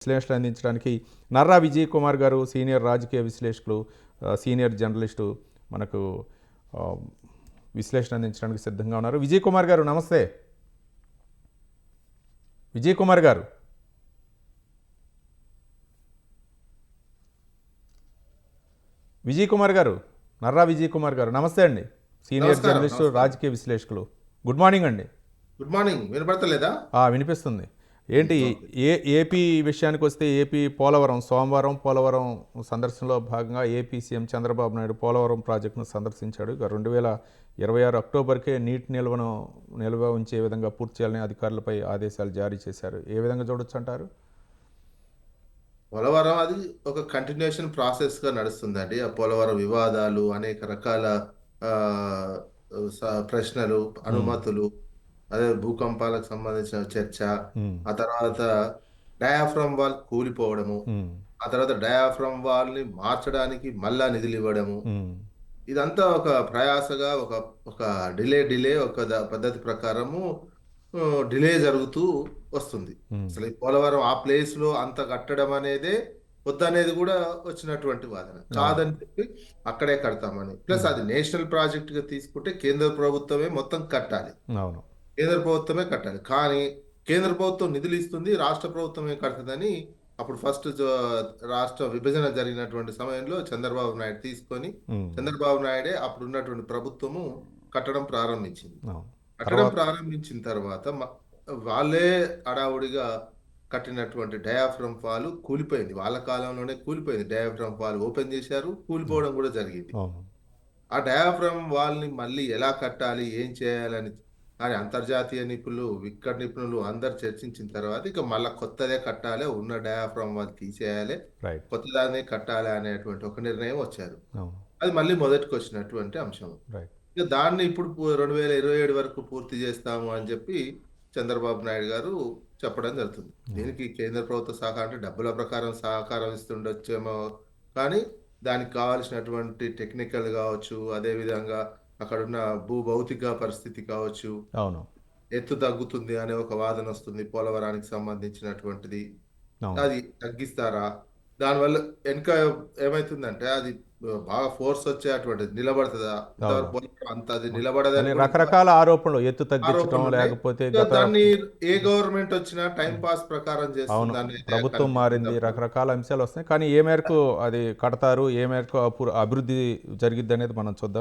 విశ్లేషణ అందించడానికి నర్రా విజయ్ కుమార్ గారు సీనియర్ రాజకీయ విశ్లేషకులు, సీనియర్ జర్నలిస్టు మనకు విశ్లేషణ అందించడానికి సిద్ధంగా ఉన్నారు. విజయ్ కుమార్ గారు నమస్తే. విజయ్ కుమార్ గారు నర్రా విజయ్ కుమార్ గారు నమస్తే అండి. సీనియర్ జర్నలిస్టు, రాజకీయ విశ్లేషకులు. గుడ్ మార్నింగ్ అండి. Good morning. వినపడతలేదా? వినిపిస్తుంది. ఏంటి ఏపీ విషయానికి వస్తే ఏపీ సోమవారం పోలవరం సందర్శనలో భాగంగా ఏపీ సీఎం చంద్రబాబు నాయుడు పోలవరం ప్రాజెక్టును సందర్శించాడు. 2026 అక్టోబర్కే నీటి నిల్వ ఉంచే విధంగా పూర్తి చేయాలని అధికారులపై ఆదేశాలు జారీ చేశారు. ఏ విధంగా చూడొచ్చు అంటారు? పోలవరం అది ఒక కంటిన్యూషన్ ప్రాసెస్గా నడుస్తుందండి. ఆ పోలవరం వివాదాలు, అనేక రకాల ప్రశ్నలు, అనుమతులు, అదే భూకంపాలకు సంబంధించిన చర్చ, ఆ తర్వాత డయాఫ్రమ్ వాల్ కూలిపోవడము, ఆ తర్వాత డయాఫ్రమ్ వాల్ని మార్చడానికి మళ్ళా నిధులు ఇవ్వడము, ఇదంతా ఒక ప్రయాసగా ఒక డిలే ఒక పద్ధతి ప్రకారము డిలే జరుగుతూ వస్తుంది. అసలు ఈ పోలవరం ఆ ప్లేస్ లో అంత కట్టడం అనేదే వద్దనేది కూడా వచ్చినటువంటి వాదన. కాదని చెప్పి అక్కడే కడతామని, ప్లస్ అది నేషనల్ ప్రాజెక్ట్ గా తీసుకుంటే కేంద్ర ప్రభుత్వమే మొత్తం కట్టాలి. కేంద్ర ప్రభుత్వమే కట్టాలి. కానీ కేంద్ర ప్రభుత్వం నిధులు ఇస్తుంది, రాష్ట్ర ప్రభుత్వమే కడుతుందని అప్పుడు ఫస్ట్ రాష్ట్ర విభజన జరిగినటువంటి సమయంలో చంద్రబాబు నాయుడు తీసుకొని, చంద్రబాబు నాయుడే అప్పుడు ఉన్నటువంటి ప్రభుత్వము కట్టడం ప్రారంభించింది. కట్టడం ప్రారంభించిన తర్వాత వాళ్ళే అడావుడిగా కట్టినటువంటి డయాఫ్రమ్ ఫాల్ కూలిపోయింది. వాళ్ళ కాలంలోనే కూలిపోయింది. డయాఫ్రమ్ ఫాల్ ఓపెన్ చేశారు, కూలిపోవడం కూడా జరిగింది. ఆ డయాఫ్రమ్ వాల్ని మళ్ళీ ఎలా కట్టాలి, ఏం చేయాలని కానీ అంతర్జాతీయ నిపుణులు, ఇక్కడ నిపుణులు అందరు చర్చించిన తర్వాత ఇక మళ్ళీ కొత్తదే కట్టాలి, ఉన్న డయాఫ్రమ్ వాల్ తీసేయాలి, కొత్తదాన్ని కట్టాలి అనేటువంటి ఒక నిర్ణయం వచ్చారు. అది మళ్ళీ మొదటికి వచ్చినటువంటి అంశం. ఇక దాన్ని ఇప్పుడు 2027 వరకు పూర్తి చేస్తాము అని చెప్పి చంద్రబాబు నాయుడు గారు చెప్పడం జరుగుతుంది. దీనికి కేంద్ర ప్రభుత్వ సహకారం అంటే డబ్బుల ప్రకారం సహకారం ఇస్తుండొచ్చేమో, కానీ దానికి కావాల్సినటువంటి టెక్నికల్ కావచ్చు, అదేవిధంగా అక్కడున్న భౌతిక పరిస్థితి కావచ్చు, ఎత్తు తగ్గుతుంది అనే ఒక వాదన వస్తుంది పోలవరానికి సంబంధించినటువంటిది. అది తగ్గిస్తారా? దానివల్ల వెనుక ఏమైతుందంటే అది బాగా ఫోర్స్ వచ్చేటువంటిది నిలబడుతుందా? అంత అది నిలబడదని రకరకాల ఆరోపణలు, ఎత్తు తగ్గించడం లేకపోతే దాన్ని ఏ గవర్నమెంట్ వచ్చినా టైం పాస్ ప్రకారం చేస్తుంది. ప్రభుత్వం మారింది, రకరకాల అంశాలు వస్తాయి. కానీ ఏ మేరకు అది కడతారు, ఏ మేరకు అభివృద్ధి జరిగిద్ది అనేది మనం చూద్దాం.